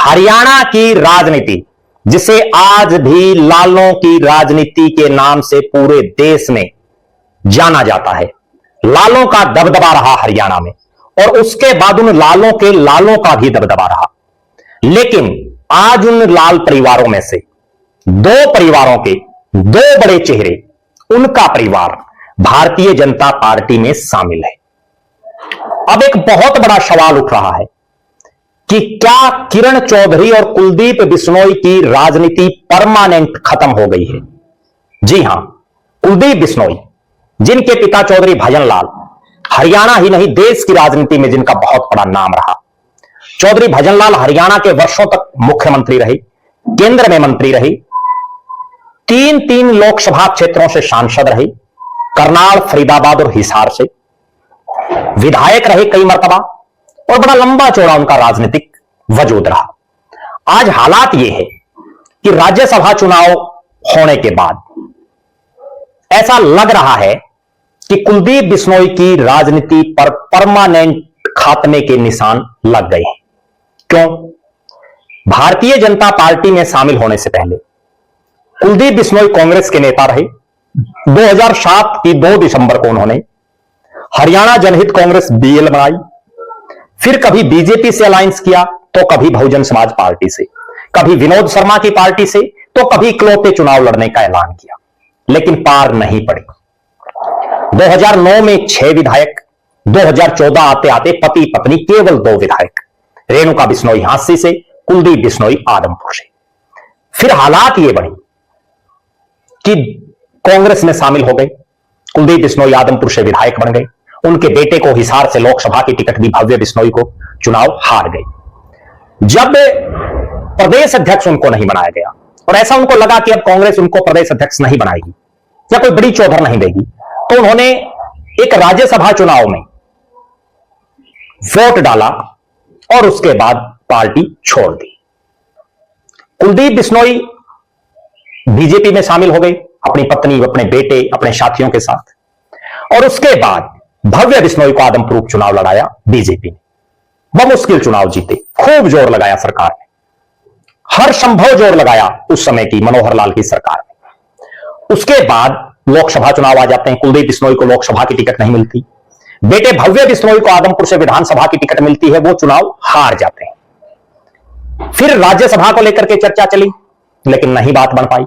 हरियाणा की राजनीति, जिसे आज भी लालों की राजनीति के नाम से पूरे देश में जाना जाता है, लालों का दबदबा रहा हरियाणा में, और उसके बाद उन लालों के लालों का भी दबदबा रहा। लेकिन आज उन लाल परिवारों में से दो परिवारों के दो बड़े चेहरे, उनका परिवार भारतीय जनता पार्टी में शामिल है। अब एक बहुत बड़ा सवाल उठ रहा है कि क्या किरण चौधरी और कुलदीप बिश्नोई की राजनीति परमानेंट खत्म हो गई है? जी हां, कुलदीप बिश्नोई, जिनके पिता चौधरी भजनलाल हरियाणा ही नहीं देश की राजनीति में जिनका बहुत बड़ा नाम रहा। चौधरी भजनलाल हरियाणा के वर्षों तक मुख्यमंत्री रहे, केंद्र में मंत्री रहे, तीन लोकसभा क्षेत्रों से सांसद रहे, करनाल, फरीदाबाद और हिसार से विधायक रहे कई मर्तबा, और बड़ा लंबा चौड़ा उनका राजनीतिक वजूद रहा। आज हालात यह है कि राज्यसभा चुनाव होने के बाद ऐसा लग रहा है कि कुलदीप बिश्नोई की राजनीति पर परमानेंट खात्मे के निशान लग गए हैं। क्यों? भारतीय जनता पार्टी में शामिल होने से पहले कुलदीप बिश्नोई कांग्रेस के नेता रहे। 2007 की 2 दिसंबर को उन्होंने हरियाणा जनहित कांग्रेस बीएल बनाई, फिर कभी बीजेपी से अलायंस किया तो कभी बहुजन समाज पार्टी से, कभी विनोद शर्मा की पार्टी से तो कभी इकलौते चुनाव लड़ने का ऐलान किया, लेकिन पार नहीं पड़ी। 2009 में 6 विधायक, 2014 आते आते पति पत्नी केवल 2 विधायक, रेणुका बिश्नोई हांसी से, कुलदीप बिश्नोई आदमपुर से। फिर हालात ये बनी कि कांग्रेस में शामिल हो गए, कुलदीप बिश्नोई आदमपुर से विधायक बन गए, उनके बेटे को हिसार से लोकसभा की टिकट दी, भव्य बिश्नोई को चुनाव हार गए। जब प्रदेश अध्यक्ष उनको नहीं बनाया गया और ऐसा उनको लगा कि अब कांग्रेस उनको प्रदेश अध्यक्ष नहीं बनाएगी या कोई बड़ी चौधर नहीं देगी, तो उन्होंने एक राज्यसभा चुनाव में वोट डाला और उसके बाद पार्टी छोड़ दी। कुलदीप बिश्नोई बीजेपी में शामिल हो गए अपनी पत्नी, अपने बेटे, अपने साथियों के साथ, और उसके बाद भव्य बिश्नोई को आदमपुर उपचुनाव लड़ाया बीजेपी ने। बमुश्किल चुनाव जीते, खूब जोर लगाया सरकार ने, हर संभव जोर लगाया उस समय की मनोहर लाल की सरकार ने। उसके बाद लोकसभा चुनाव आ जाते हैं, कुलदीप बिश्नोई को लोकसभा की टिकट नहीं मिलती, बेटे भव्य बिश्नोई को आदमपुर से विधानसभा की टिकट मिलती है, वो चुनाव हार जाते हैं। फिर राज्यसभा को लेकर के चर्चा चली, लेकिन नहीं बात बन पाई।